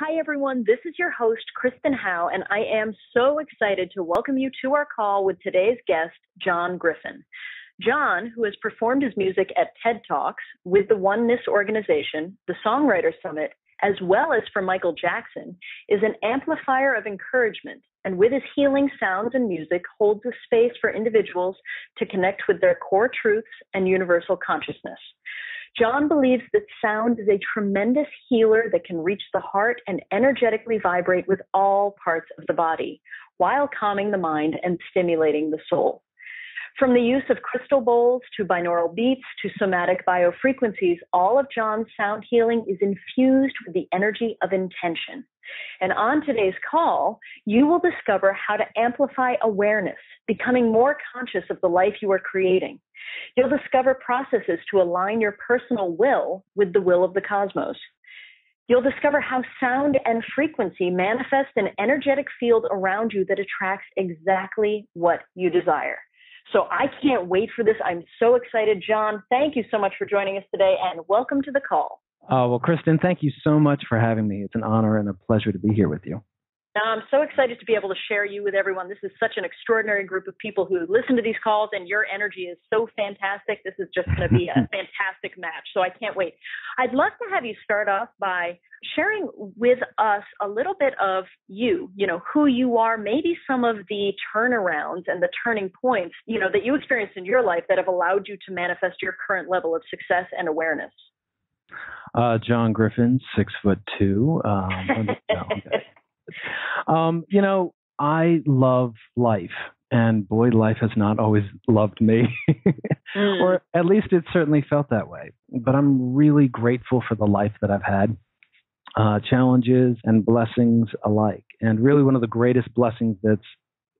Hi, everyone. This is your host, Kristen Howe, and I am so excited to welcome you to our call with today's guest, Jon Griffin. Jon, who has performed his music at TED Talks with the Oneness organization, the Songwriters Summit, as well as for Michael Jackson, is an amplifier of encouragement, and with his healing sounds and music, holds a space for individuals to connect with their core truths and universal consciousness. Jon believes that sound is a tremendous healer that can reach the heart and energetically vibrate with all parts of the body, while calming the mind and stimulating the soul. From the use of crystal bowls to binaural beats to somatic biofrequencies, all of Jon's sound healing is infused with the energy of intention. And on today's call, you will discover how to amplify awareness, becoming more conscious of the life you are creating. You'll discover processes to align your personal will with the will of the cosmos. You'll discover how sound and frequency manifest an energetic field around you that attracts exactly what you desire. So I can't wait for this. I'm so excited. Jon, thank you so much for joining us today, and welcome to the call. Well, Kristen, thank you so much for having me. It's an honor and a pleasure to be here with you. I'm so excited to be able to share you with everyone. This is such an extraordinary group of people who listen to these calls, and your energy is so fantastic. This is just going to be a fantastic match, so I can't wait. I'd love to have you start off by sharing with us a little bit of you, who you are, maybe some of the turnarounds and the turning points, that you experienced in your life that have allowed you to manifest your current level of success and awareness. Jon Griffin, 6'2". I love life, and boy, life has not always loved me, or at least it certainly felt that way. But I'm really grateful for the life that I've had, challenges and blessings alike. And really one of the greatest blessings that's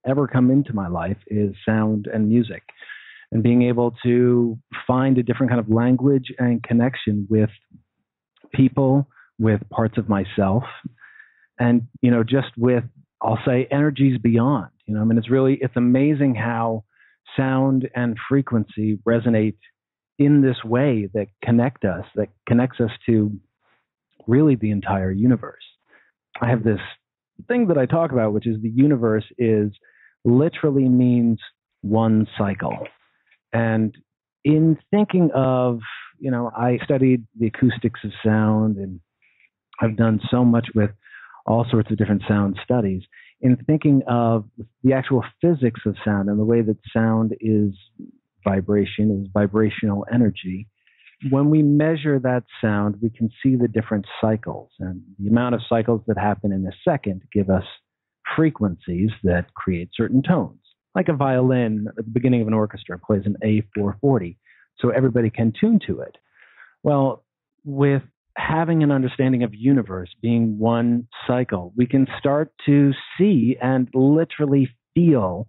ever come into my life is sound and music, and being able to find a different kind of language and connection with people, with parts of myself, and, just with, I'll say, energies beyond. It's amazing how sound and frequency resonate in this way that connects us to really the entire universe. I have this thing that I talk about, which is the universe literally means one cycle. And in thinking of, I studied the acoustics of sound, and I've done so much with all sorts of different sound studies. In thinking of the actual physics of sound and the way that sound is vibration, is vibrational energy, when we measure that sound, we can see the different cycles. And the amount of cycles that happen in a second give us frequencies that create certain tones. Like a violin at the beginning of an orchestra plays an A440, so everybody can tune to it. Well, with having an understanding of universe being one cycle, we can start to see and literally feel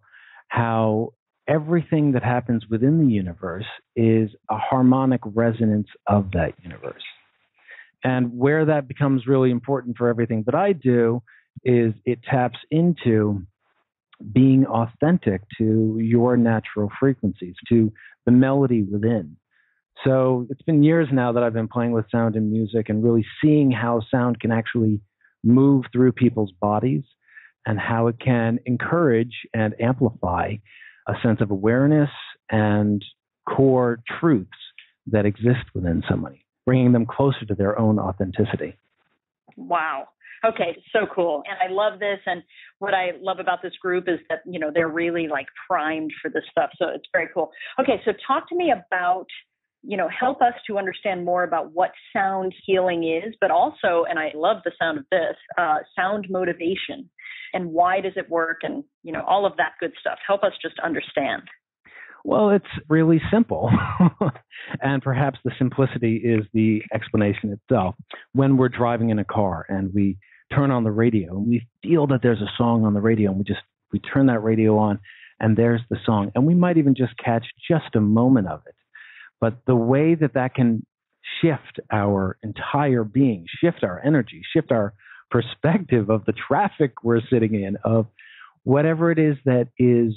how everything that happens within the universe is a harmonic resonance of that universe. And where that becomes really important for everything that I do is it taps into being authentic to your natural frequencies, to the melody within. So it's been years now that I've been playing with sound and music and really seeing how sound can actually move through people's bodies and how it can encourage and amplify a sense of awareness and core truths that exist within somebody, bringing them closer to their own authenticity. Wow. Okay, so cool. And I love this. And what I love about this group is that, they're really primed for this stuff. So it's very cool. Okay, so talk to me about, help us to understand more about what sound healing is, but also, and I love the sound of this, sound motivation, and why does it work, and, all of that good stuff. Help us just understand. Well, it's really simple. And perhaps the simplicity is the explanation itself. When we're driving in a car and we turn on the radio and we feel that there's a song on the radio, and we turn that radio on and there's the song, and we might even just catch just a moment of it. But the way that can shift our entire being, shift our energy, shift our perspective of the traffic we're sitting in, of whatever it is that is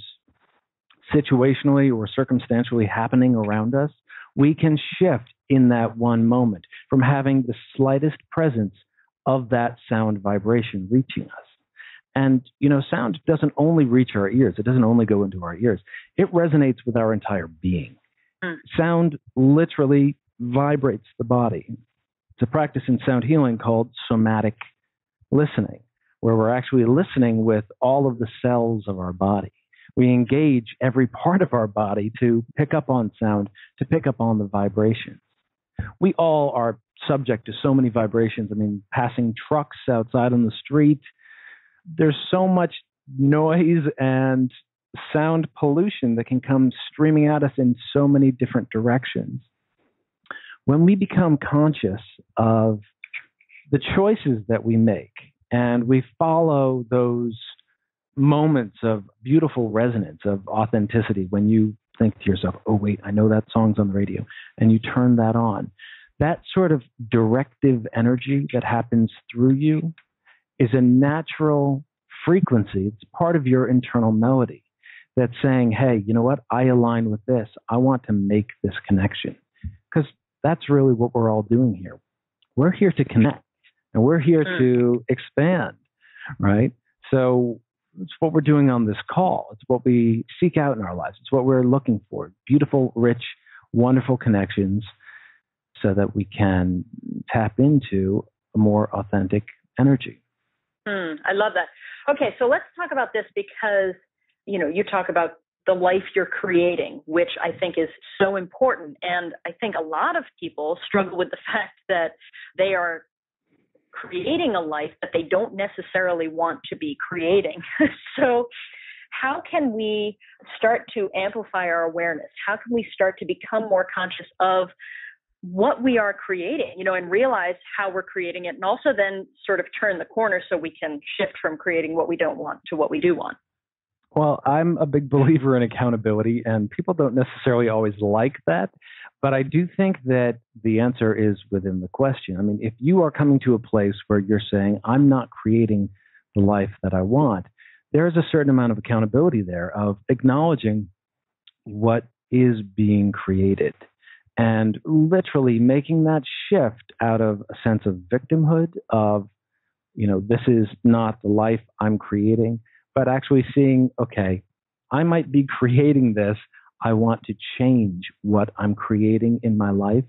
situationally or circumstantially happening around us, we can shift in that one moment from having the slightest presence of that sound vibration reaching us. And, sound doesn't only reach our ears. It doesn't only go into our ears. It resonates with our entire being. Sound literally vibrates the body. It's a practice in sound healing called somatic listening, where we're actually listening with all of the cells of our body. We engage every part of our body to pick up on sound, to pick up on the vibrations. We all are subject to so many vibrations. I mean, passing trucks outside on the street, there's so much noise and sound pollution that can come streaming at us in so many different directions. When we become conscious of the choices that we make and we follow those moments of beautiful resonance, of authenticity, when you think to yourself, oh, wait, I know that song's on the radio, and you turn that on, that sort of directive energy that happens through you is a natural frequency. It's part of your internal melody that's saying, hey, you know what? I align with this. I want to make this connection. Because that's really what we're all doing here. We're here to connect, and we're here to expand, right? So it's what we're doing on this call. It's what we seek out in our lives. It's what we're looking for. Beautiful, rich, wonderful connections so that we can tap into a more authentic energy. I love that. Okay, so let's talk about this because, you talk about the life you're creating, which I think is so important. And I think a lot of people struggle with the fact that they are creating a life that they don't necessarily want to be creating. So how can we start to amplify our awareness? How can we start to become more conscious of what we are creating, and realize how we're creating it, and also then sort of turn the corner so we can shift from creating what we don't want to what we do want? Well, I'm a big believer in accountability, and people don't necessarily always like that. But I do think that the answer is within the question. I mean, if you are coming to a place where you're saying, I'm not creating the life that I want, there is a certain amount of accountability there of acknowledging what is being created and literally making that shift out of a sense of victimhood of, this is not the life I'm creating, but actually seeing, okay, I might be creating this. I want to change what I'm creating in my life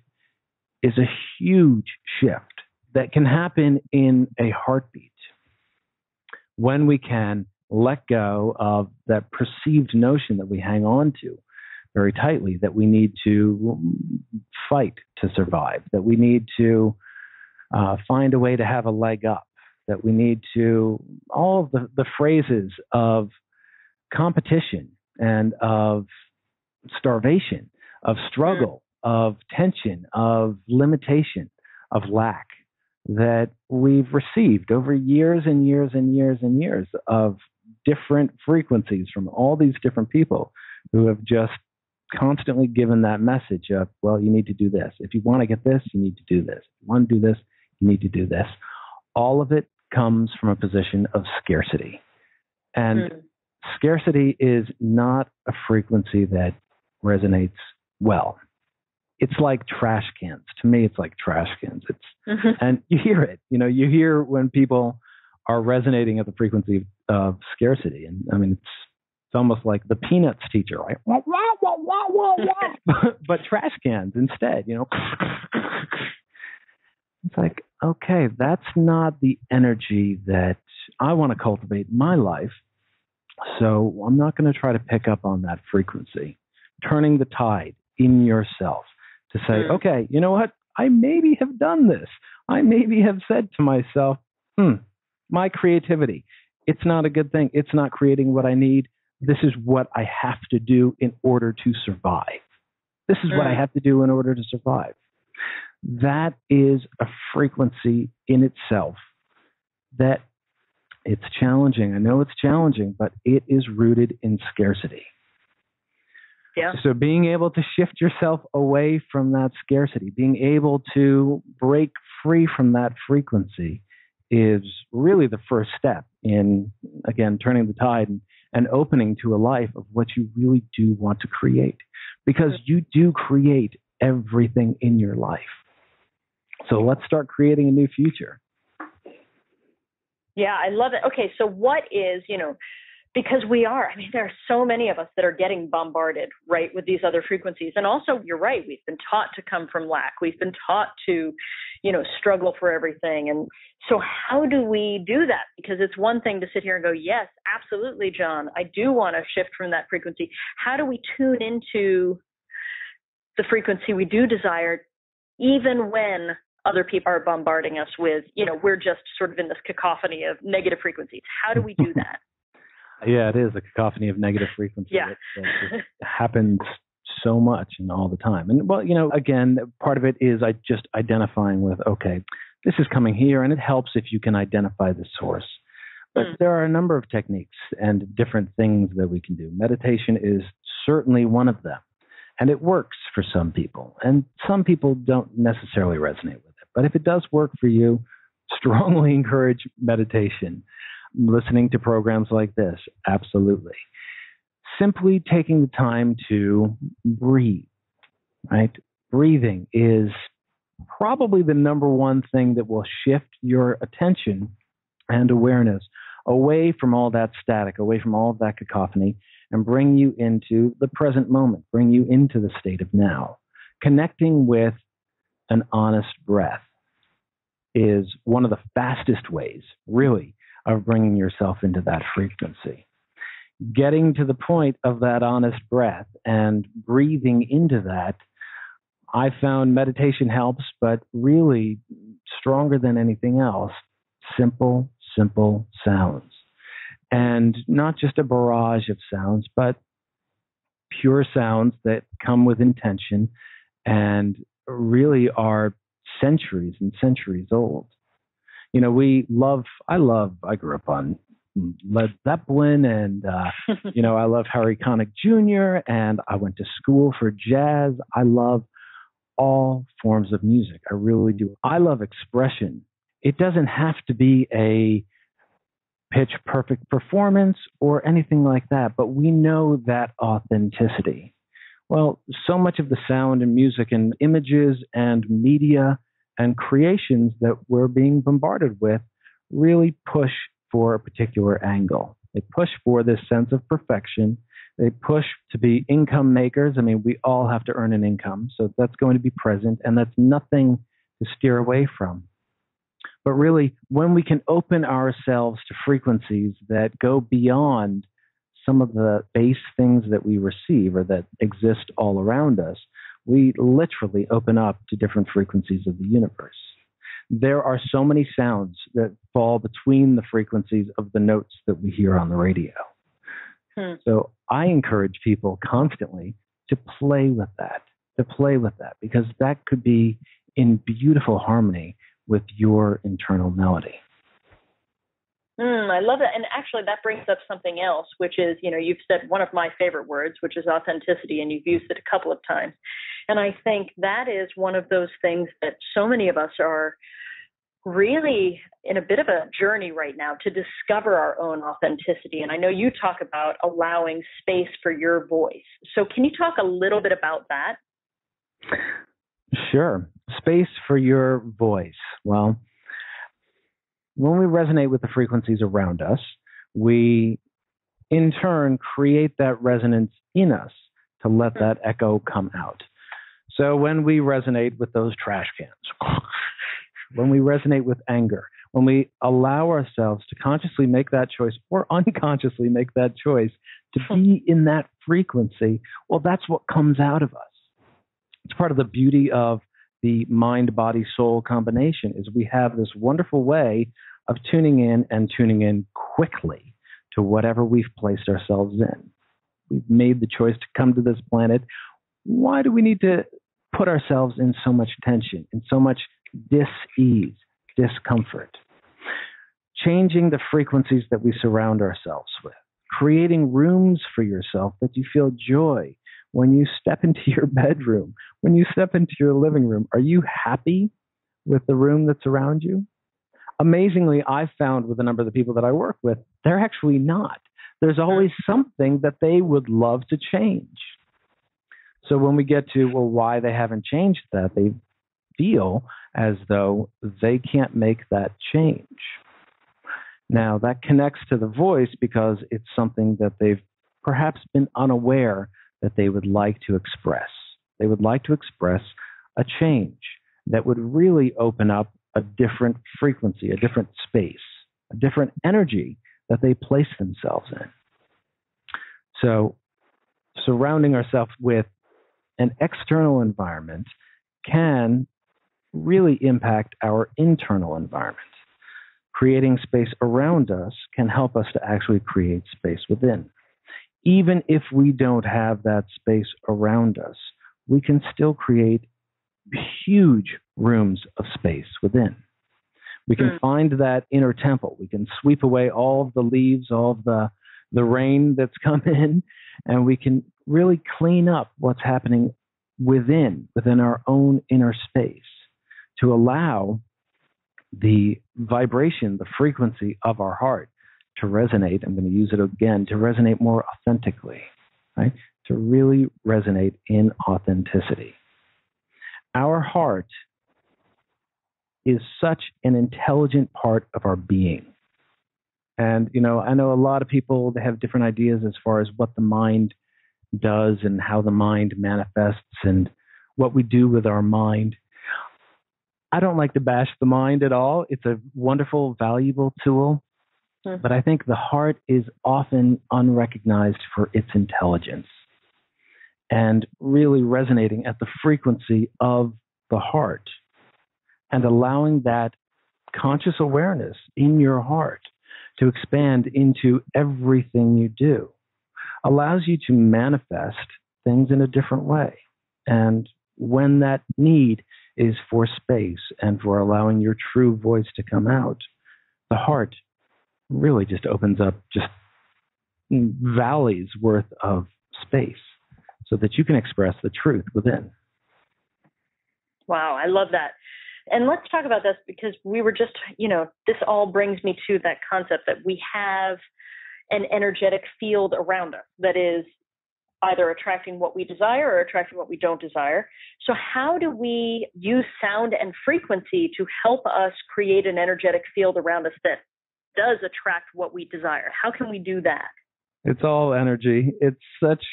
is a huge shift that can happen in a heartbeat when we can let go of that perceived notion that we hang on to very tightly, that we need to fight to survive, that we need to find a way to have a leg up, that we need to, all of the phrases of competition and of starvation, of struggle, of tension, of limitation, of lack that we've received over years and years and years and years of different frequencies from all these different people who have just constantly given that message of, well, you need to do this. If you want to get this, you need to do this. If you want to do this, you need to do this. All of it comes from a position of scarcity. And scarcity is not a frequency that resonates well. It's like trash cans. To me, it's like trash cans. And you hear it. You hear when people are resonating at the frequency of scarcity. And I mean, it's almost like the Peanuts teacher, right? But trash cans instead, It's like, okay, that's not the energy that I want to cultivate in my life. So I'm not going to try to pick up on that frequency. Turning the tide in yourself to say, okay, you know what? I maybe have done this. I maybe have said to myself, my creativity, it's not a good thing. It's not creating what I need. This is what I have to do in order to survive. This is what I have to do in order to survive. That is a frequency in itself that it's challenging. I know it's challenging, but it is rooted in scarcity. Yeah. So being able to shift yourself away from that scarcity, being able to break free from that frequency is really the first step in, again, turning the tide and opening to a life of what you really do want to create. Because you do create everything in your life. So let's start creating a new future. Yeah, I love it. Okay, so what is, because there are so many of us that are getting bombarded, right, with these other frequencies. And also, you're right, we've been taught to come from lack. We've been taught to, struggle for everything. And so how do we do that? Because it's one thing to sit here and go, yes, absolutely, John, I do want to shift from that frequency. How do we tune into the frequency we do desire, even when other people are bombarding us with, we're just sort of in this cacophony of negative frequencies? How do we do that? Yeah, it is a cacophony of negative frequencies. Yeah. It happens so much and all the time. And, well, again, part of it is just identifying with, okay, this is coming here, and it helps if you can identify the source. But there are a number of techniques and different things that we can do. Meditation is certainly one of them. And it works for some people. And some people don't necessarily resonate with it. But if it does work for you, strongly encourage meditation. Listening to programs like this, absolutely. Simply taking the time to breathe, right? Breathing is probably the number one thing that will shift your attention and awareness away from all that static, away from all of that cacophony, and bring you into the present moment, bring you into the state of now. Connecting with an honest breath is one of the fastest ways, really, of bringing yourself into that frequency. Getting to the point of that honest breath and breathing into that, I found meditation helps, but really stronger than anything else, simple sounds. And not just a barrage of sounds, but pure sounds that come with intention and really are centuries and centuries old. I grew up on Led Zeppelin and, I love Harry Connick Jr. and I went to school for jazz. I love all forms of music. I really do. I love expression. It doesn't have to be a pitch perfect performance or anything like that, but we know that authenticity. Well, so much of the sound and music and images and media and creations that we're being bombarded with really push for a particular angle. They push for this sense of perfection. They push to be income makers. We all have to earn an income, so that's going to be present, and that's nothing to steer away from. But really, when we can open ourselves to frequencies that go beyond some of the base things that we receive or that exist all around us, we literally open up to different frequencies of the universe. There are so many sounds that fall between the frequencies of the notes that we hear on the radio. So I encourage people constantly to play with that, because that could be in beautiful harmony with your internal melody. I love that. And actually, that brings up something else, which is, you've said one of my favorite words, which is authenticity, and you've used it a couple of times. And I think that is one of those things that so many of us are really in a bit of a journey right now to discover our own authenticity. And I know you talk about allowing space for your voice. So can you talk a little bit about that? Sure. Space for your voice. Well, when we resonate with the frequencies around us, we in turn create that resonance in us to let that echo come out. So when we resonate with those trash cans, when we resonate with anger, when we allow ourselves to consciously make that choice or unconsciously make that choice to be in that frequency, well, that's what comes out of us. It's part of the beauty of the mind-body-soul combination is we have this wonderful way of tuning in quickly to whatever we've placed ourselves in. We've made the choice to come to this planet. Why do we need to put ourselves in so much tension, in so much dis-ease, discomfort? Changing the frequencies that we surround ourselves with, creating rooms for yourself that you feel joy when you step into your bedroom, when you step into your living room. Are you happy with the room that's around you? Amazingly, I've found with a number of the people that I work with, they're actually not. There's always something that they would love to change. So when we get to, why they haven't changed that, they feel as though they can't make that change. Now, that connects to the voice because it's something that they've perhaps been unaware that they would like to express. They would like to express a change that would really open up a different frequency, a different space, a different energy that they place themselves in. So, surrounding ourselves with an external environment can really impact our internal environment. Creating space around us can help us to actually create space within. Even if we don't have that space around us, we can still create huge rooms of space within. We can find that inner temple. We can sweep away all of the leaves, all of the rain that's come in, and we can really clean up what's happening within our own inner space to allow the vibration, the frequency of our heart to resonate. I'm going to use it again, to resonate more authentically, right? To really resonate in authenticity. Our heart is such an intelligent part of our being. And, I know a lot of people, they have different ideas as far as what the mind does and how the mind manifests and what we do with our mind. I don't like to bash the mind at all. It's a wonderful, valuable tool. But I think the heart is often unrecognized for its intelligence and really resonating at the frequency of the heart and allowing that conscious awareness in your heart to expand into everything you do allows you to manifest things in a different way. And when that need is for space and for allowing your true voice to come out, the heart really just opens up just valleys worth of space so that you can express the truth within. Wow, I love that. And let's talk about this because we were just, this all brings me to that concept that we have an energetic field around us that is either attracting what we desire or attracting what we don't desire. So how do we use sound and frequency to help us create an energetic field around us that does attract what we desire? How can we do that? It's all energy. It's such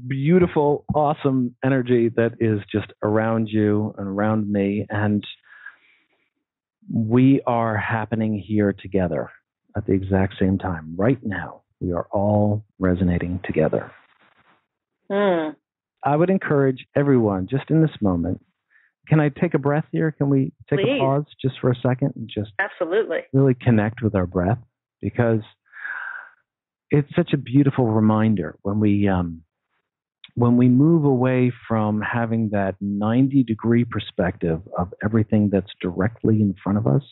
beautiful, awesome energy that is just around you and around me. And we are happening here together at the exact same time. Right now, we are all resonating together. I would encourage everyone, just in this moment, can I take a breath here? Can we take Please. a pause just for a second and just Absolutely really connect with our breath? Because it's such a beautiful reminder when we move away from having that 90-degree perspective of everything that's directly in front of us,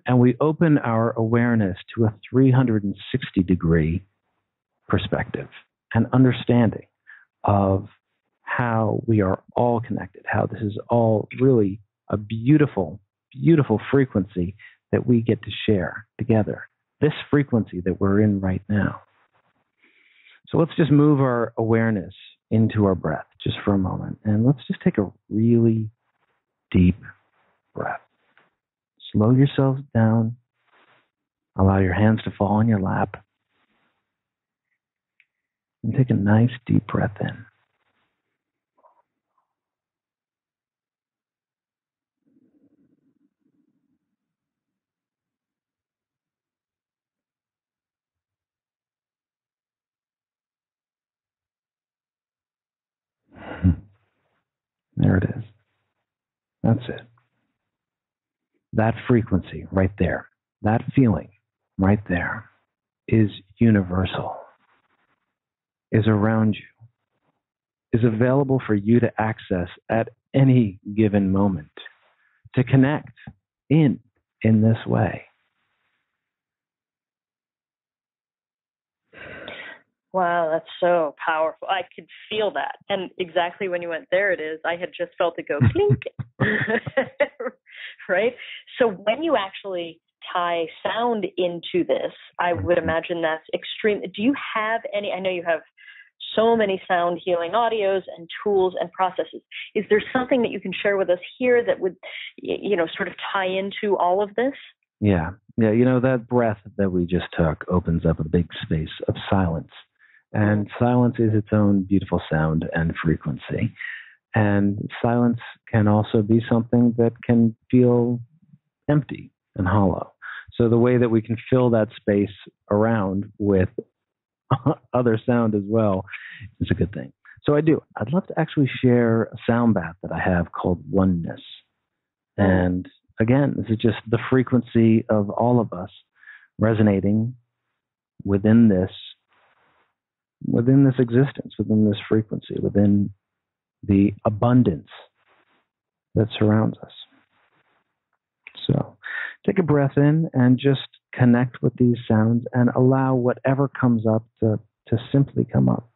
and we open our awareness to a 360-degree perspective and understanding of how we are all connected, how this is all really a beautiful, beautiful frequency that we get to share together, this frequency that we're in right now. So let's just move our awareness into our breath just for a moment, and let's just take a really deep breath. Slow yourself down. Allow your hands to fall on your lap. And take a nice deep breath in. There it is. That's it. That frequency right there, that feeling right there is universal, is around you, is available for you to access at any given moment, to connect in this way. Wow, that's so powerful. I could feel that. And exactly when you went, there it is, I had just felt it go clink. Right? So when you actually tie sound into this, I would imagine that's extreme. Do you have any, I know you have so many sound healing audios and tools and processes. Is there something that you can share with us here that would, sort of tie into all of this? Yeah. Yeah. That breath that we just took opens up a big space of silence. And silence is its own beautiful sound and frequency. And silence can also be something that can feel empty and hollow. So the way that we can fill that space around with other sound as well is a good thing. So I'd love to actually share a sound bath that I have called Oneness. And again, this is just the frequency of all of us resonating within this existence, within this frequency, within the abundance that surrounds us. So take a breath in and just connect with these sounds and allow whatever comes up to simply come up.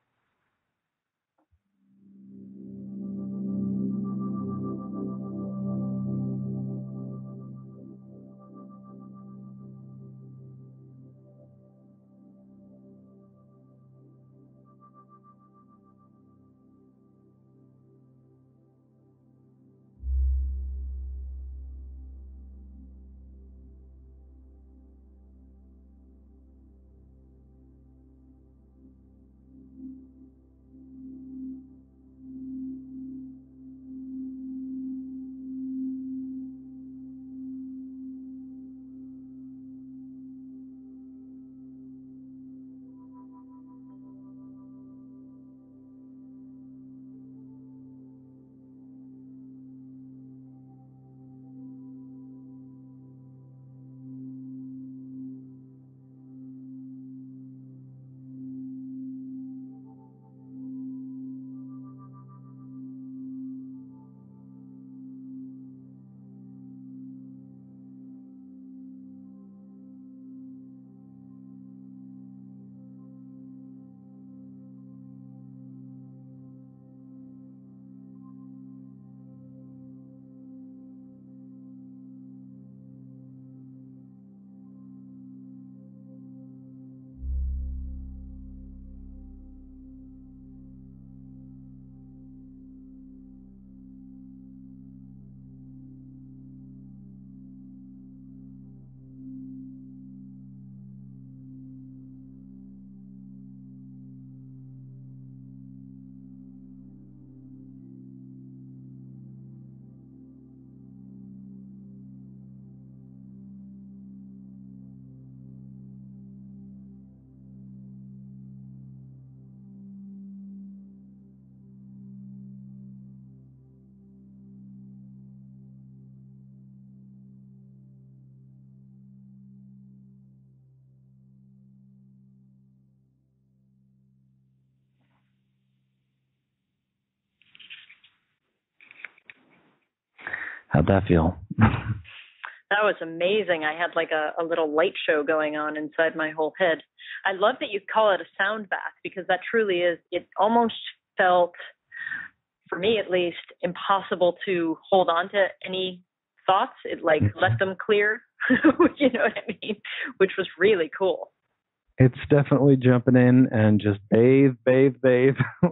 How'd that feel? That was amazing. I had like a little light show going on inside my whole head. I love that you call it a sound bath, because that truly is, it almost felt, for me at least, impossible to hold on to any thoughts. It let them clear, you know what I mean? Which was really cool. It's definitely jumping in and just bathe,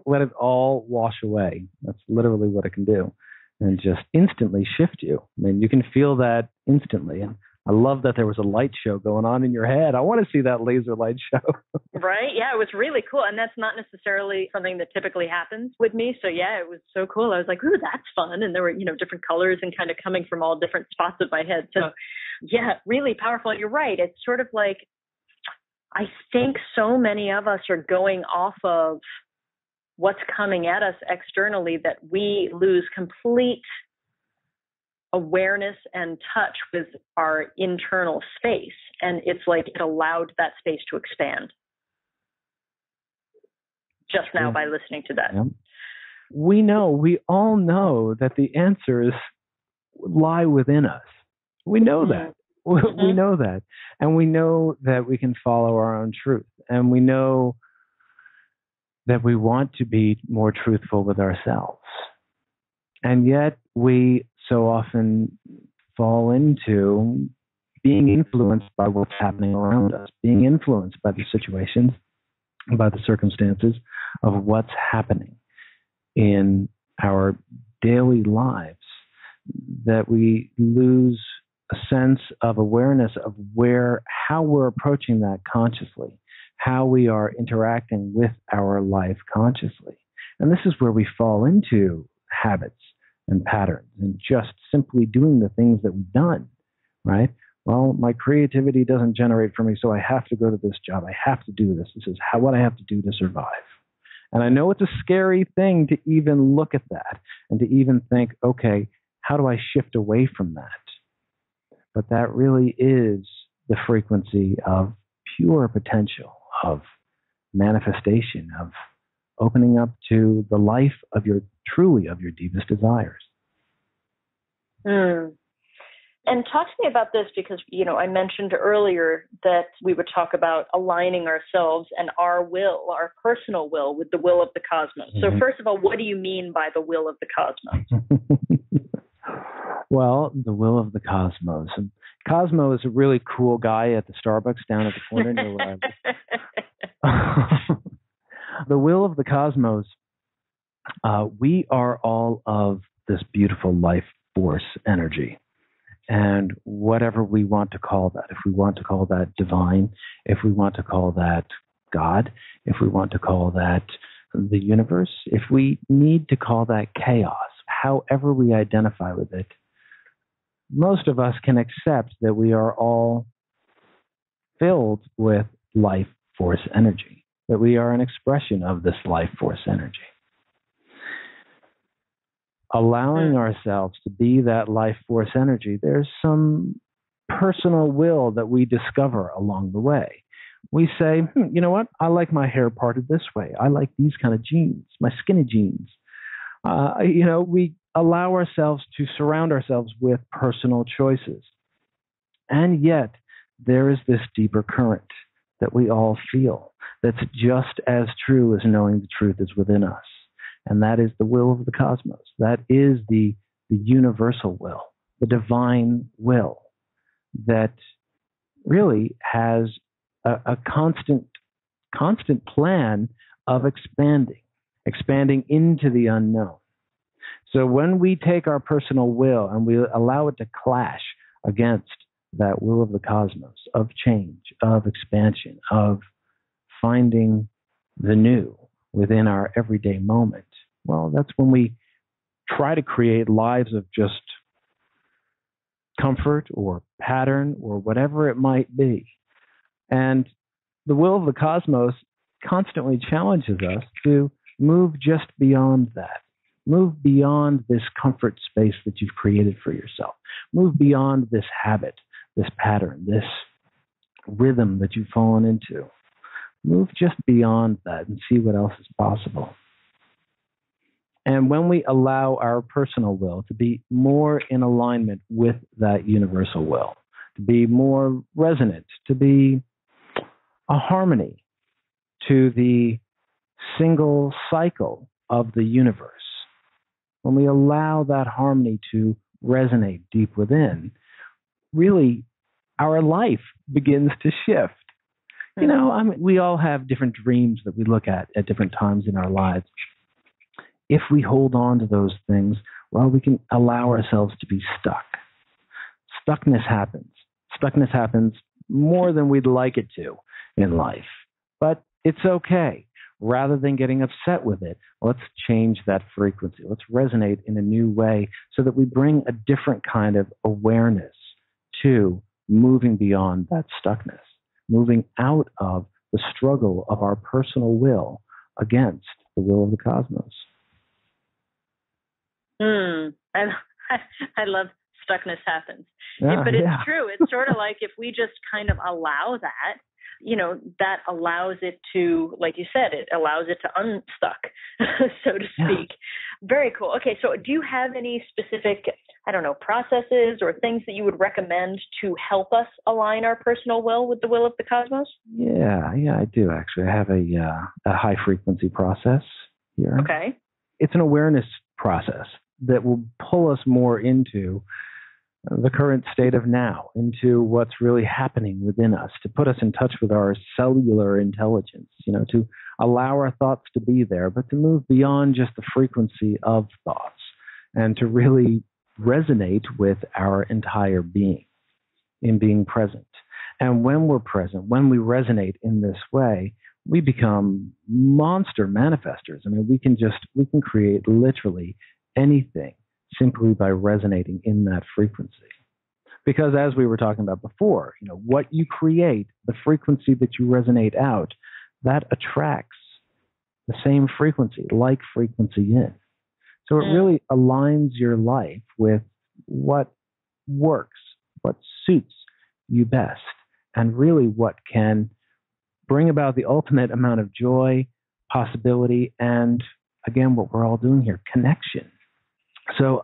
let it all wash away. That's literally what it can do. And just instantly shift you. I mean, you can feel that instantly. And I love that there was a light show going on in your head. I want to see that laser light show. Right? Yeah, it was really cool. And that's not necessarily something that typically happens with me. So yeah, it was so cool. I was like, ooh, that's fun. And there were, different colors and kind of coming from all different spots of my head. So yeah, really powerful. And you're right. It's sort of like, I think so many of us are going off of what's coming at us externally that we lose complete awareness and touch with our internal space. And it's like it allowed that space to expand just now by listening to that. Yeah. We all know that the answers lie within us. We know that. We know that. And we know that we can follow our own truth. And we know that we want to be more truthful with ourselves. And yet we so often fall into being influenced by what's happening around us, being influenced by the situations, by the circumstances of what's happening in our daily lives, that we lose a sense of awareness of how we're approaching that consciously, how we are interacting with our life consciously. And this is where we fall into habits and patterns and just simply doing the things that we've done, right? Well, my creativity doesn't generate for me, so I have to go to this job. I have to do this. This is what I have to do to survive. And I know it's a scary thing to even look at that and to even think, okay, how do I shift away from that? But that really is the frequency of pure potential, of manifestation, of opening up to the life of your deepest desires. And talk to me about this because, I mentioned earlier that we would talk about aligning ourselves and our will, our personal will, with the will of the cosmos. So first of all, what do you mean by the will of the cosmos? Well, the will of the cosmos. And Cosmo is a really cool guy at the Starbucks down at the corner near where I live. The will of the cosmos, we are all of this beautiful life force energy. And whatever we want to call that, if we want to call that divine, if we want to call that God, if we want to call that the universe, if we need to call that chaos, however we identify with it, most of us can accept that we are all filled with life force energy, that we are an expression of this life force energy. Allowing ourselves to be that life force energy, there's some personal will that we discover along the way. We say, you know what? I like my hair parted this way. I like these kind of jeans, my skinny jeans. We allow ourselves to surround ourselves with personal choices. And yet, there is this deeper current that we all feel that's just as true as knowing the truth is within us. And that is the will of the cosmos. That is the universal will, the divine will that really has a constant plan of expanding into the unknown. So when we take our personal will and we allow it to clash against that will of the cosmos, of change, of expansion, of finding the new within our everyday moment, well, that's when we try to create lives of just comfort or pattern or whatever it might be. And the will of the cosmos constantly challenges us to move just beyond that. Move beyond this comfort space that you've created for yourself. Move beyond this habit, this pattern, this rhythm that you've fallen into. Move just beyond that and see what else is possible. And when we allow our personal will to be more in alignment with that universal will, to be more resonant, to be a harmony to the single cycle of the universe, when we allow that harmony to resonate deep within, really our life begins to shift. We all have different dreams that we look at different times in our lives. If we hold on to those things, well, we can allow ourselves to be stuck. Stuckness happens. Stuckness happens more than we'd like it to in life. But it's okay. Rather than getting upset with it, let's change that frequency. Let's resonate in a new way so that we bring a different kind of awareness to moving beyond that stuckness, moving out of the struggle of our personal will against the will of the cosmos. I love stuckness happens. But it's true. It's sort of like if we just kind of allow that, that allows it to, like you said, it allows it to unstuck, so to speak. Very cool. Okay, so do you have any specific, processes or things that you would recommend to help us align our personal will with the will of the cosmos? Yeah, I do actually. I have a high frequency process here. Okay. It's an awareness process that will pull us more into the current state of now, into what's really happening within us, to put us in touch with our cellular intelligence, to allow our thoughts to be there, but to move beyond just the frequency of thoughts and to really resonate with our entire being. in being present. And when we're present, when we resonate in this way, we become monster manifestors. I mean, we can create literally anything simply by resonating in that frequency. Because as we were talking about before, what you create, the frequency that you resonate out, that attracts the same frequency, like frequency in. So it really aligns your life with what works, what suits you best, and really what can bring about the ultimate amount of joy, possibility, and again, what we're all doing here, connection. So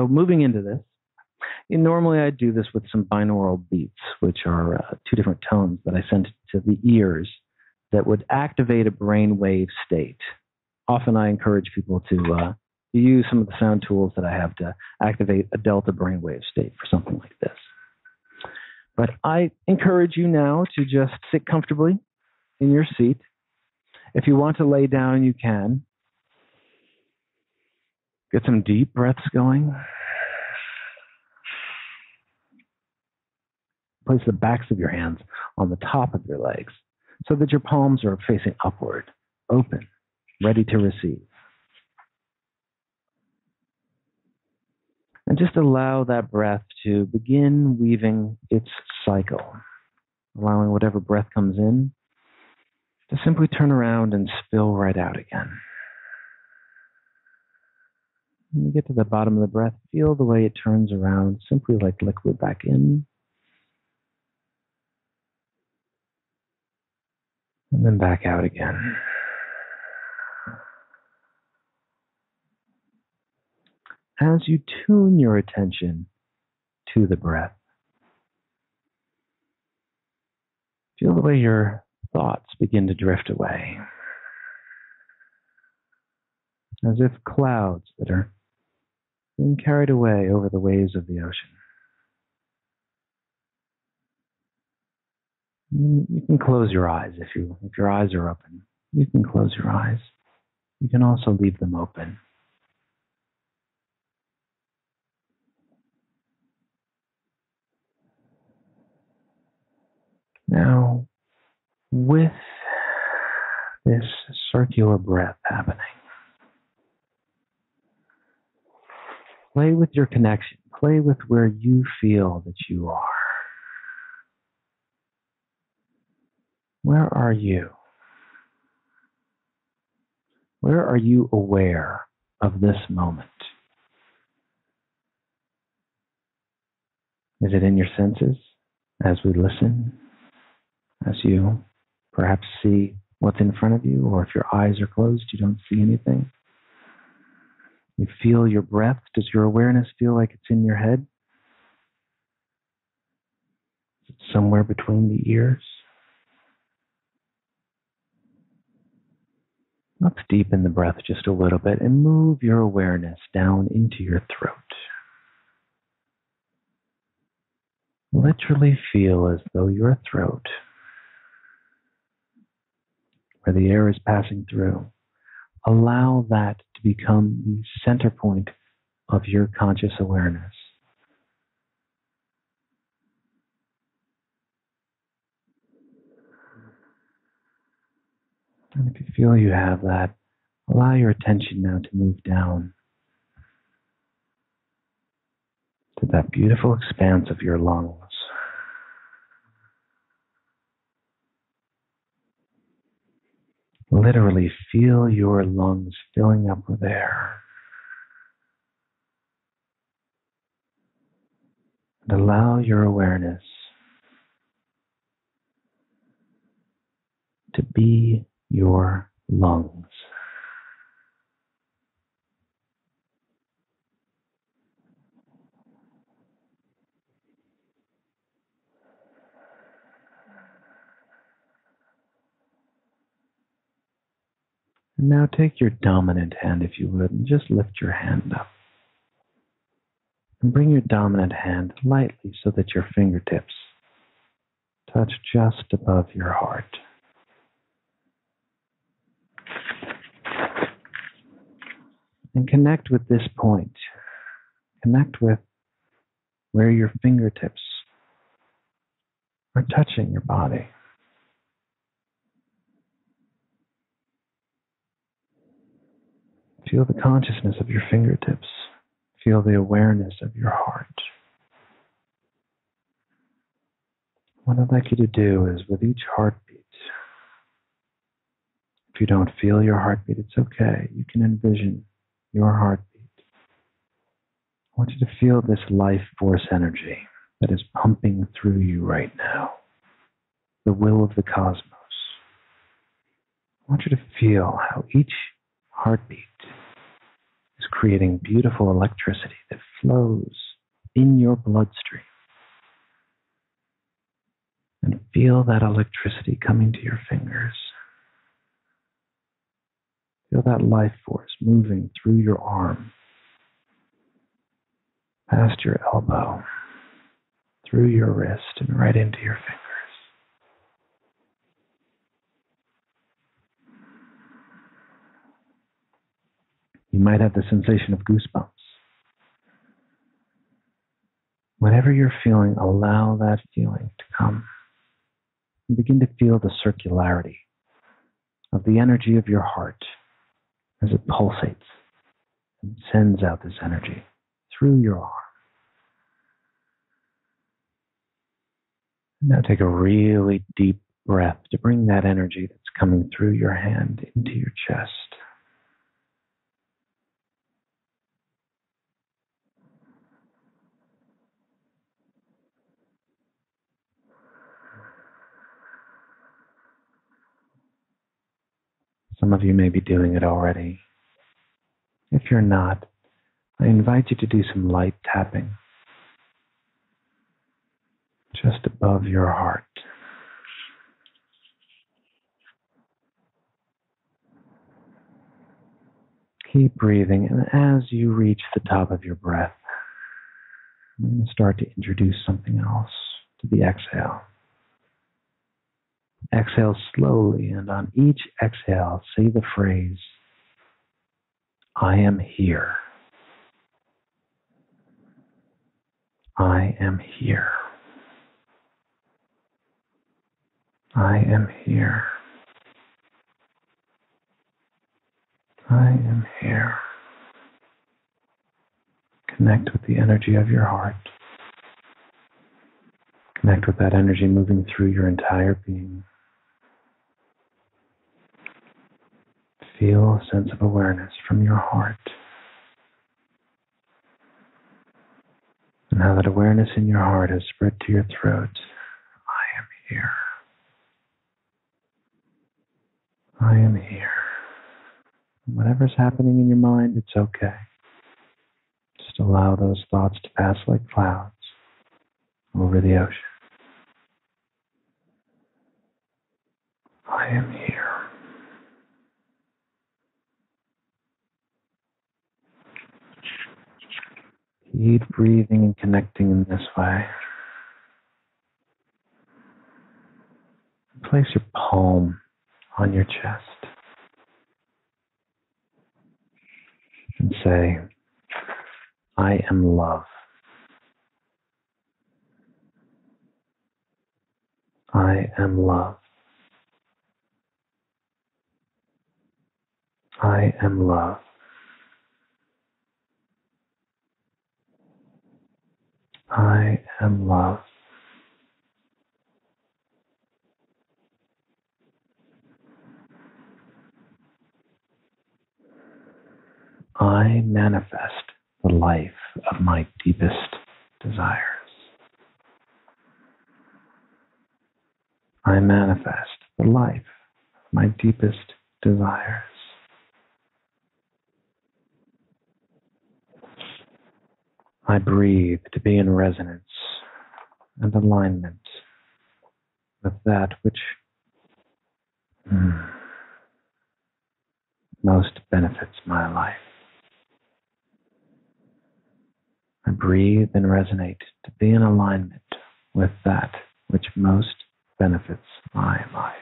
moving into this, normally I do this with some binaural beats, which are two different tones that I send to the ears that would activate a brainwave state. Often I encourage people to use some of the sound tools that I have to activate a delta brainwave state for something like this. But I encourage you now to just sit comfortably in your seat. If you want to lay down, you can. Get some deep breaths going. Place the backs of your hands on the top of your legs so that your palms are facing upward, open, ready to receive. And just allow that breath to begin weaving its cycle, allowing whatever breath comes in to simply turn around and spill right out again. When you get to the bottom of the breath, feel the way it turns around, simply like liquid back in, and then back out again. As you tune your attention to the breath, feel the way your thoughts begin to drift away, as if clouds that are being carried away over the waves of the ocean. You can close your eyes if your eyes are open. You can close your eyes. You can also leave them open. Now, with this circular breath happening, play with your connection. Play with where you feel that you are. Where are you? Where are you aware of this moment? Is it in your senses as we listen? As you perhaps see what's in front of you, or if your eyes are closed, you don't see anything? You feel your breath. Does your awareness feel like it's in your head? Is it somewhere between the ears? Let's deepen the breath just a little bit and move your awareness down into your throat. Literally feel as though your throat, where the air is passing through, allow that to become the center point of your conscious awareness. And if you feel you have that, allow your attention now to move down to that beautiful expanse of your lungs. Literally feel your lungs filling up with air. And allow your awareness to be your lungs. And now take your dominant hand, if you would, and just lift your hand up. And bring your dominant hand lightly so that your fingertips touch just above your heart. And connect with this point. Connect with where your fingertips are touching your body. Feel the consciousness of your fingertips. Feel the awareness of your heart. What I'd like you to do is with each heartbeat, if you don't feel your heartbeat, it's okay. You can envision your heartbeat. I want you to feel this life force energy that is pumping through you right now, the will of the cosmos. I want you to feel how each heartbeat is creating beautiful electricity that flows in your bloodstream. And feel that electricity coming to your fingers. Feel that life force moving through your arm, past your elbow, through your wrist, and right into your fingers. You might have the sensation of goosebumps. Whatever you're feeling, allow that feeling to come. And begin to feel the circularity of the energy of your heart as it pulsates and sends out this energy through your arm. Now take a really deep breath to bring that energy that's coming through your hand into your chest. Some of you may be doing it already. If you're not, I invite you to do some light tapping just above your heart. Keep breathing, and as you reach the top of your breath, I'm going to start to introduce something else to the exhale. Exhale slowly, and on each exhale, say the phrase, I am here. I am here. I am here. I am here. Connect with the energy of your heart. Connect with that energy moving through your entire being. Feel a sense of awareness from your heart. And how that awareness in your heart has spread to your throat. I am here. I am here. Whatever's happening in your mind, it's okay. Just allow those thoughts to pass like clouds over the ocean. I am here. Keep breathing and connecting in this way. Place your palm on your chest and say, I am love. I am love. I am love. I am love. I manifest the life of my deepest desires. I manifest the life of my deepest desires. I breathe to be in resonance and alignment with that which most benefits my life. I breathe and resonate to be in alignment with that which most benefits my life.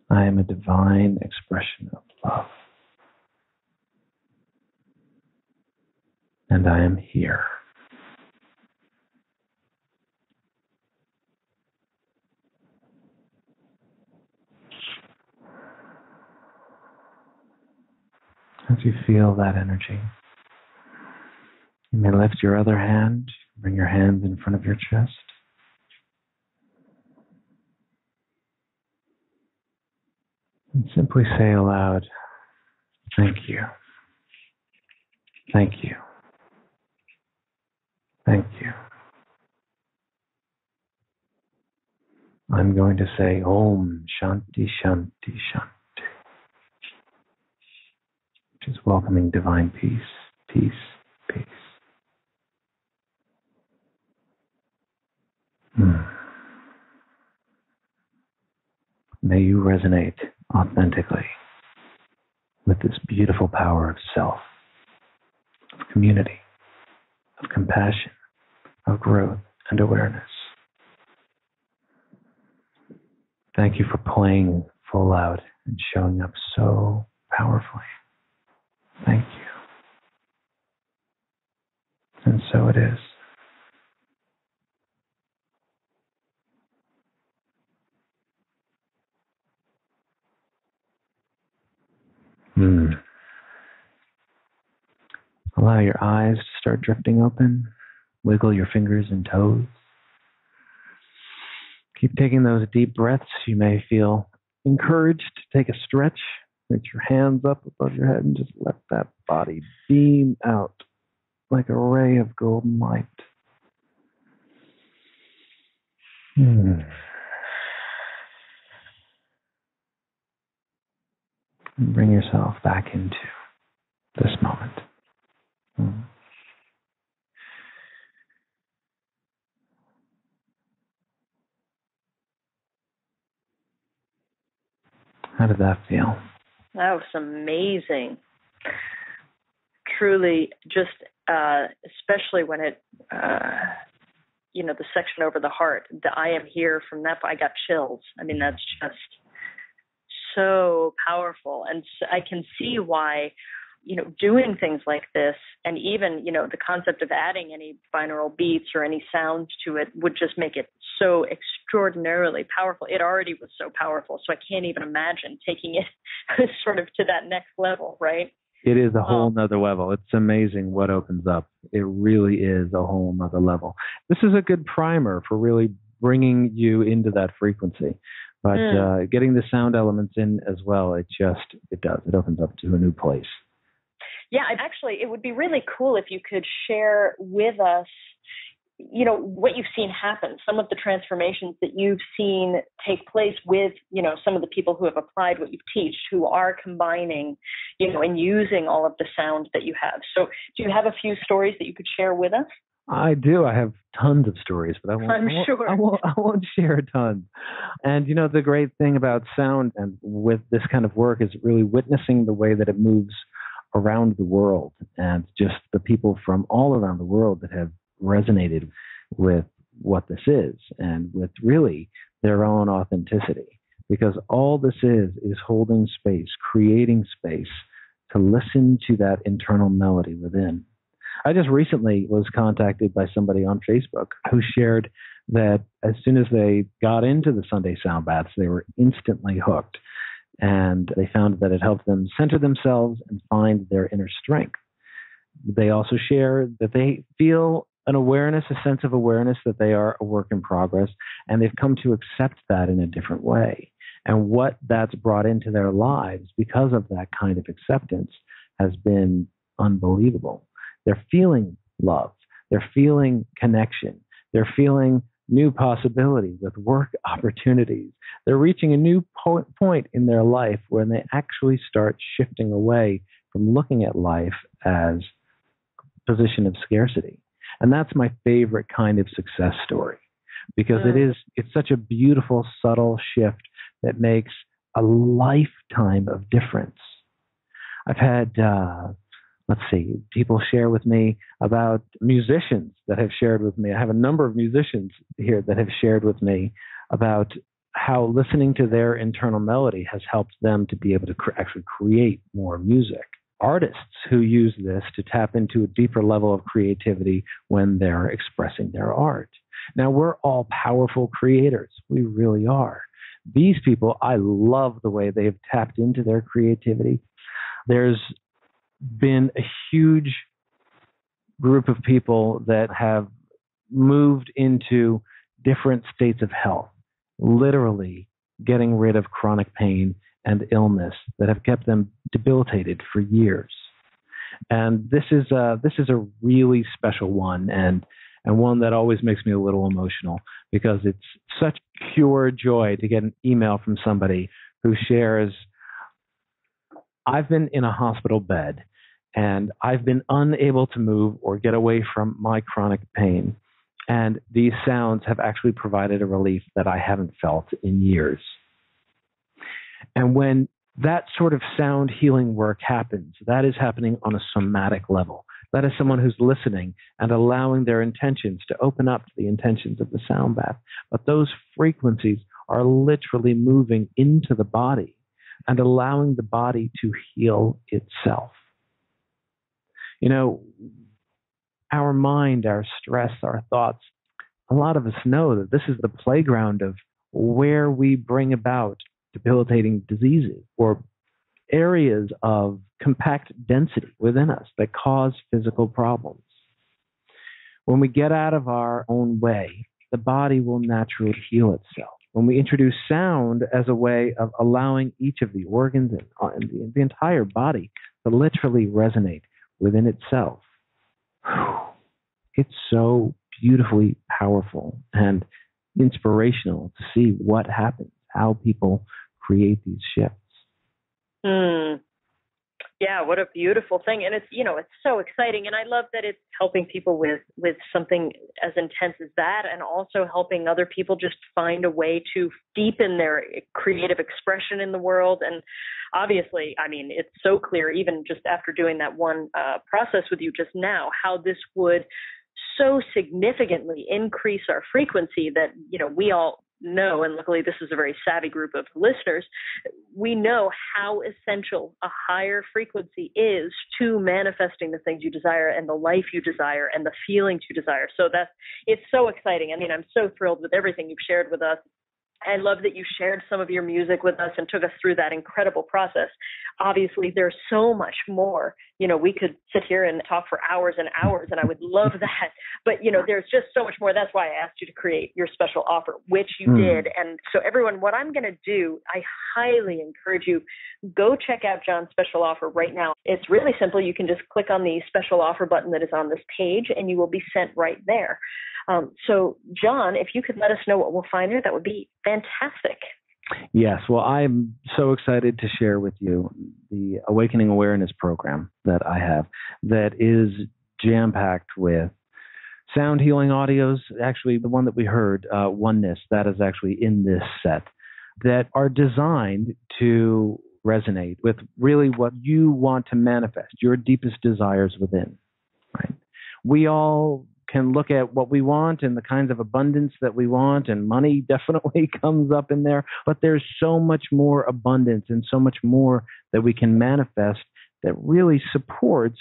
I am a divine expression of love. and I am here. As you feel that energy, you may lift your other hand, bring your hands in front of your chest. And simply say aloud, thank you, thank you, thank you. I'm going to say Om Shanti Shanti Shanti, which is welcoming divine peace, peace, peace. May you resonate authentically with this beautiful power of self, of community, of compassion, of growth and awareness. Thank you for playing full out and showing up so powerfully. Thank you. And so it is. Allow your eyes to start drifting open. Wiggle your fingers and toes. Keep taking those deep breaths. You may feel encouraged to take a stretch. Reach your hands up above your head and just let that body beam out like a ray of golden light. And bring yourself back into this moment. How did that feel? That was amazing. Truly, just especially when it, the section over the heart, the I am here from that, I got chills. I mean, that's just so powerful. And I can see why, doing things like this, and even, the concept of adding any binaural beats or any sounds to it would just make it so extraordinarily powerful. It already was so powerful, so I can't even imagine taking it sort of to that next level, right? It is a whole nother level. It's amazing what opens up. It really is a whole nother level. This is a good primer for really bringing you into that frequency. But getting the sound elements in as well, it does. It opens up to a new place. Yeah, actually, it would be really cool if you could share with us, what you've seen happen, some of the transformations that you've seen take place with, some of the people who have applied what you teach, who are combining, and using all of the sound that you have. So do you have a few stories that you could share with us? I do. I have tons of stories, but I won't share tons. And, the great thing about sound and with this kind of work is really witnessing the way that it moves around the world, and just the people from all around the world that have resonated with what this is and with really their own authenticity. Because all this is holding space, creating space to listen to that internal melody within. I just recently was contacted by somebody on Facebook who shared that as soon as they got into the Sunday sound baths, they were instantly hooked. And they found that it helped them center themselves and find their inner strength. They also share that they feel an awareness, a sense of awareness that they are a work in progress, and they've come to accept that in a different way. And what that's brought into their lives because of that kind of acceptance has been unbelievable. They're feeling love. They're feeling connection. They're feeling new possibility with work opportunities. They're reaching a new point in their life when they actually start shifting away from looking at life as a position of scarcity. And that's my favorite kind of success story, because it's such a beautiful, subtle shift that makes a lifetime of difference. I've had people share with me about musicians that have shared with me. I have a number of musicians here that have shared with me about how listening to their internal melody has helped them to be able to actually create more music. artists who use this to tap into a deeper level of creativity when they're expressing their art. Now, we're all powerful creators. We really are. These people, I love the way they've tapped into their creativity. There's been a huge group of people that have moved into different states of health, literally getting rid of chronic pain and illness that have kept them debilitated for years. And this is a really special one, and one that always makes me a little emotional, because it's such pure joy to get an email from somebody who shares, I've been in a hospital bed and I've been unable to move or get away from my chronic pain. And these sounds have actually provided a relief that I haven't felt in years. And when that sort of sound healing work happens, that is happening on a somatic level. That is someone who's listening and allowing their intentions to open up to the intentions of the sound bath. But those frequencies are literally moving into the body and allowing the body to heal itself. You know, our mind, our stress, our thoughts, a lot of us know that this is the playground of where we bring about debilitating diseases or areas of compact density within us that cause physical problems. When we get out of our own way, the body will naturally heal itself. When we introduce sound as a way of allowing each of the organs and the entire body to literally resonate within itself, it's so beautifully powerful and inspirational to see what happens, how people create these shifts. Yeah, what a beautiful thing. And it's, it's so exciting. And I love that it's helping people with something as intense as that, and also helping other people just find a way to deepen their creative expression in the world. And obviously, I mean, it's so clear, even just after doing that one process with you just now, how this would so significantly increase our frequency that, we all know, and luckily this is a very savvy group of listeners, we know how essential a higher frequency is to manifesting the things you desire and the life you desire and the feelings you desire. So it's so exciting. I mean, I'm so thrilled with everything you've shared with us. I love that you shared some of your music with us and took us through that incredible process. Obviously, there's so much more. We could sit here and talk for hours and hours, and I would love that. But, there's just so much more. That's why I asked you to create your special offer, which you did. And so everyone, what I'm going to do, I highly encourage you, go check out Jon's special offer right now. It's really simple. You can just click on the special offer button that is on this page, and you will be sent right there. So, Jon, if you could let us know what we'll find there, that would be fantastic. Yes. Well, I'm so excited to share with you the Awakening Awareness program that I have that is jam-packed with sound healing audios. Actually, the one that we heard, Oneness, that is actually in this set, that are designed to resonate with really what you want to manifest, your deepest desires within, right? We all can look at what we want and the kinds of abundance that we want, and money definitely comes up in there, but there's so much more abundance and so much more that we can manifest that really supports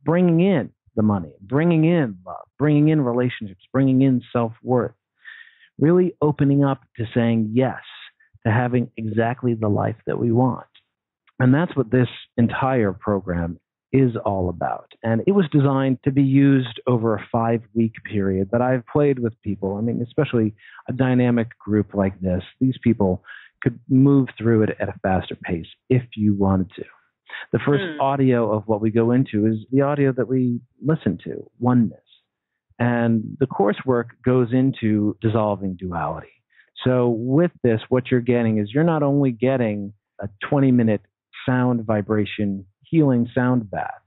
bringing in the money, bringing in love, bringing in relationships, bringing in self-worth, really opening up to saying yes to having exactly the life that we want. And that's what this entire program is all about. And it was designed to be used over a 5-week period that I've played with people. I mean, especially a dynamic group like this, these people could move through it at a faster pace if you wanted to. The first audio of what we go into is the audio that we listen to, Oneness. And the coursework goes into dissolving duality. So with this, what you're getting is you're not only getting a 20-minute sound vibration healing sound bath,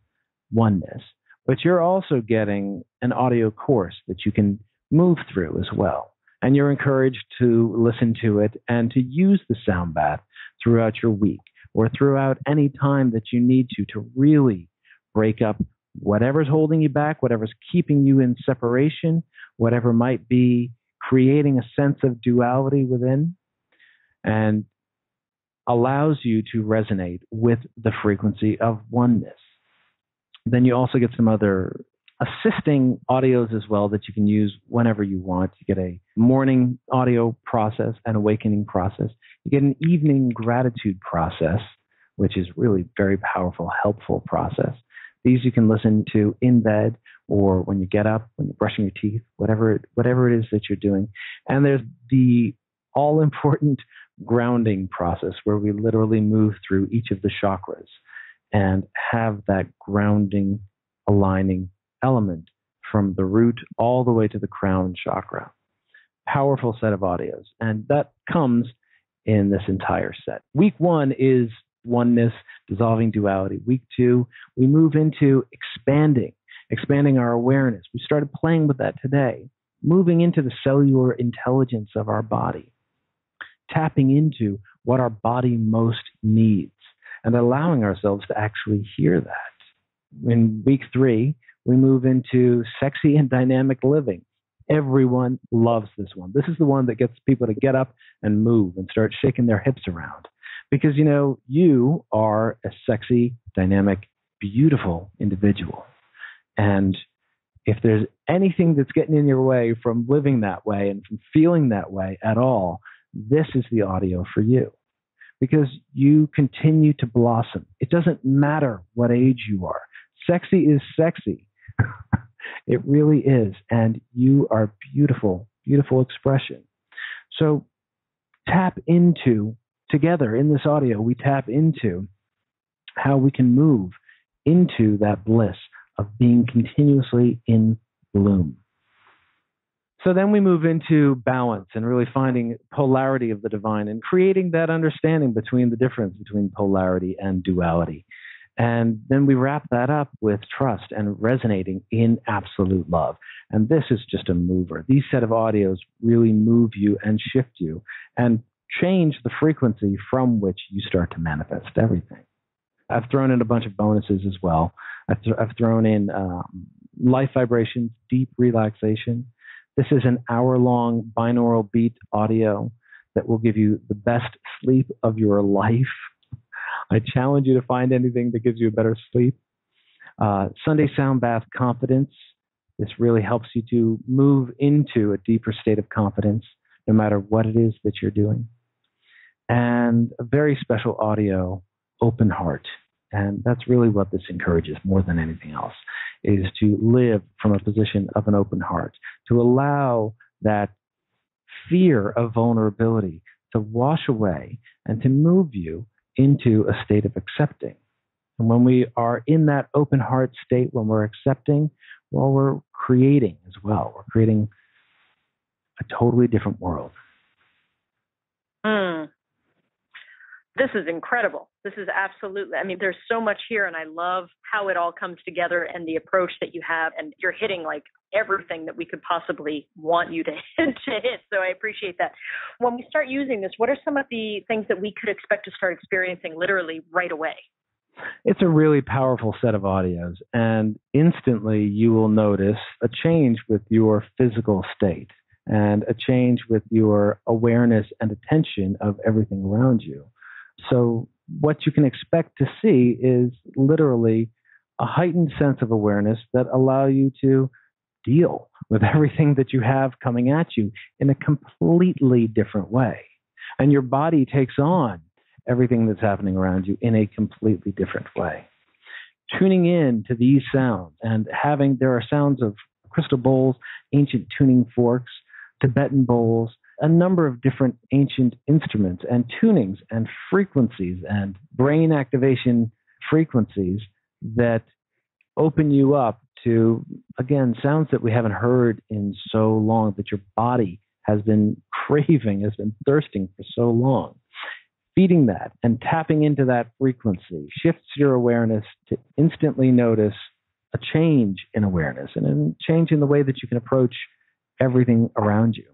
Oneness, but you're also getting an audio course that you can move through as well. And you're encouraged to listen to it and to use the sound bath throughout your week or throughout any time that you need to really break up whatever's holding you back, whatever's keeping you in separation, whatever might be creating a sense of duality within. And allows you to resonate with the frequency of oneness. Then you also get some other assisting audios as well that you can use whenever you want. You get a morning audio process, an awakening process. You get an evening gratitude process, which is really very powerful, helpful process. These you can listen to in bed or when you get up, when you're brushing your teeth, whatever it is that you're doing. And there's the all-important grounding process where we literally move through each of the chakras and have that grounding, aligning element from the root all the way to the crown chakra. Powerful set of audios. And that comes in this entire set. Week 1 is oneness, dissolving duality. Week 2, we move into expanding our awareness. We started playing with that today, moving into the cellular intelligence of our body, tapping into what our body most needs and allowing ourselves to actually hear that. In week 3, we move into sexy and dynamic living. Everyone loves this one. This is the one that gets people to get up and move and start shaking their hips around. Because, you are a sexy, dynamic, beautiful individual. And if there's anything that's getting in your way from living that way and from feeling that way at all, this is the audio for you. Because you continue to blossom. It doesn't matter what age you are. Sexy is sexy. It really is. And you are beautiful, beautiful expression. So together in this audio, we tap into how we can move into that bliss of being continuously in bloom. So then we move into balance and really finding polarity of the divine and creating that understanding between the difference between polarity and duality. And then we wrap that up with trust and resonating in absolute love. And this is just a mover. These set of audios really move you and shift you and change the frequency from which you start to manifest everything. I've thrown in a bunch of bonuses as well. I've thrown in life vibrations, deep relaxation. This is an hour-long binaural beat audio that will give you the best sleep of your life. I challenge you to find anything that gives you a better sleep. Sunday Sound Bath Confidence. This really helps you to move into a deeper state of confidence, no matter what it is that you're doing. And a very special audio, Open Heart. And that's really what this encourages more than anything else, is to live from a position of an open heart, to allow that fear of vulnerability to wash away and to move you into a state of accepting. And when we are in that open heart state, when we're accepting, well, we're creating as well. We're creating a totally different world. This is incredible. This is absolutely, there's so much here, and I love how it all comes together and the approach that you have, and you're hitting like everything that we could possibly want you to hit. So I appreciate that. When we start using this, what are some of the things that we could expect to start experiencing literally right away? It's a really powerful set of audios, and instantly you will notice a change with your physical state and a change with your awareness and attention of everything around you. So what you can expect to see is literally a heightened sense of awareness that allow you to deal with everything that you have coming at you in a completely different way. And your body takes on everything that's happening around you in a completely different way. Tuning in to these sounds and there are sounds of crystal bowls, ancient tuning forks, Tibetan bowls, a number of different ancient instruments and tunings and frequencies and brain activation frequencies that open you up to, again, sounds that we haven't heard in so long, that your body has been craving, has been thirsting for so long. Feeding that and tapping into that frequency shifts your awareness to instantly notice a change in awareness and a change in the way that you can approach everything around you.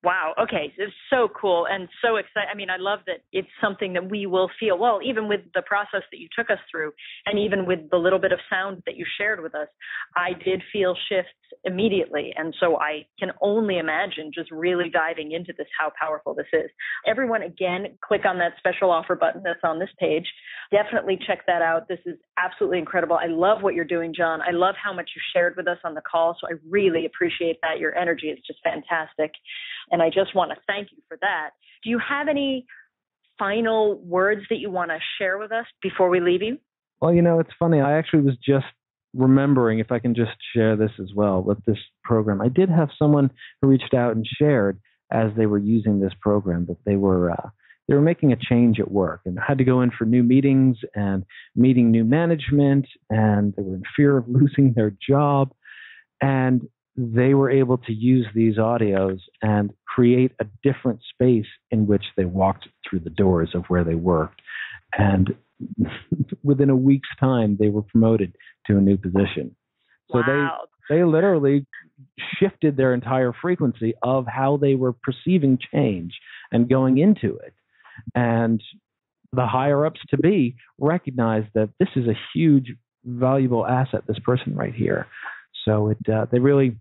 Wow. Okay. It's so cool and so exciting. I love that it's something that we will feel. Well, even with the process that you took us through, and even with the little bit of sound that you shared with us, I did feel shifts immediately. And so I can only imagine just really diving into this, how powerful this is. Everyone, again, click on that special offer button that's on this page. Definitely check that out. This is absolutely incredible. I love what you're doing, Jon. I love how much you shared with us on the call. So I really appreciate that. Your energy is just fantastic. And I just want to thank you for that. Do you have any final words that you want to share with us before we leave you? Well, it's funny. I actually was just remembering, if I can just share this as well with this program. I did have someone who reached out and shared as they were using this program that they were making a change at work and had to go in for new meetings and meeting new management, and they were in fear of losing their job. And they were able to use these audios and create a different space in which they walked through the doors of where they worked. And within a week's time, they were promoted to a new position. So wow. they literally shifted their entire frequency of how they were perceiving change and going into it. And the higher ups to be recognized that this is a huge, valuable asset, this person right here. So they really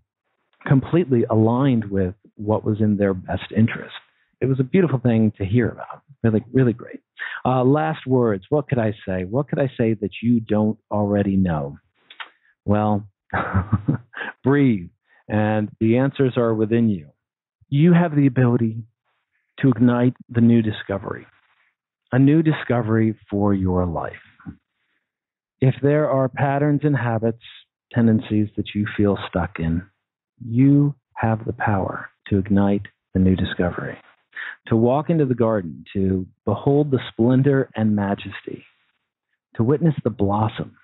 completely aligned with what was in their best interest. It was a beautiful thing to hear about. Really, really great. Last words. What could I say? What could I say that you don't already know? Well, breathe, and the answers are within you. You have the ability to ignite the new discovery, a new discovery for your life. If there are patterns and habits, tendencies that you feel stuck in, you have the power to ignite the new discovery, to walk into the garden, to behold the splendor and majesty, to witness the blossom,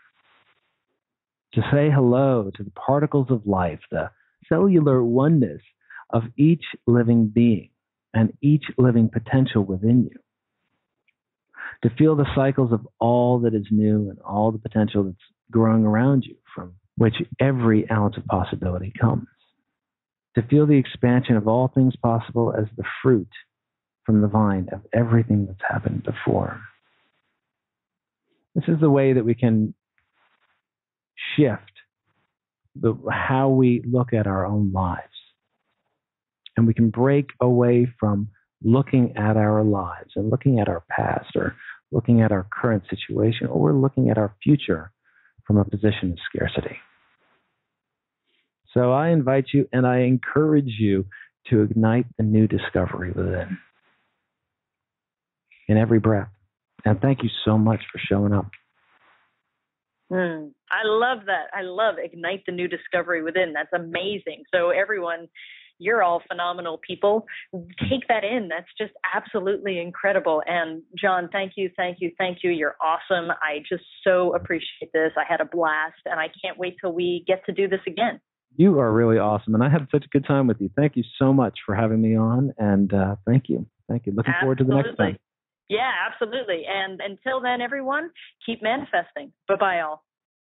to say hello to the particles of life, the cellular oneness of each living being and each living potential within you, to feel the cycles of all that is new and all the potential that's growing around you, from which every ounce of possibility comes, to feel the expansion of all things possible as the fruit from the vine of everything that's happened before. This is the way that we can shift how we look at our own lives. And we can break away from looking at our lives and looking at our past or looking at our current situation, or we're looking at our future from a position of scarcity. So I invite you and I encourage you to ignite the new discovery within in every breath. And thank you so much for showing up. I love that. I love ignite the new discovery within. That's amazing. So everyone, you're all phenomenal people. Take that in. That's just absolutely incredible. And Jon, thank you, thank you, thank you. You're awesome. I just so appreciate this. I had a blast, and I can't wait till we get to do this again. You are really awesome, and I had such a good time with you. Thank you so much for having me on, and thank you. Thank you. Looking forward to the next time. Yeah, absolutely. And until then, everyone, keep manifesting. Bye-bye, all.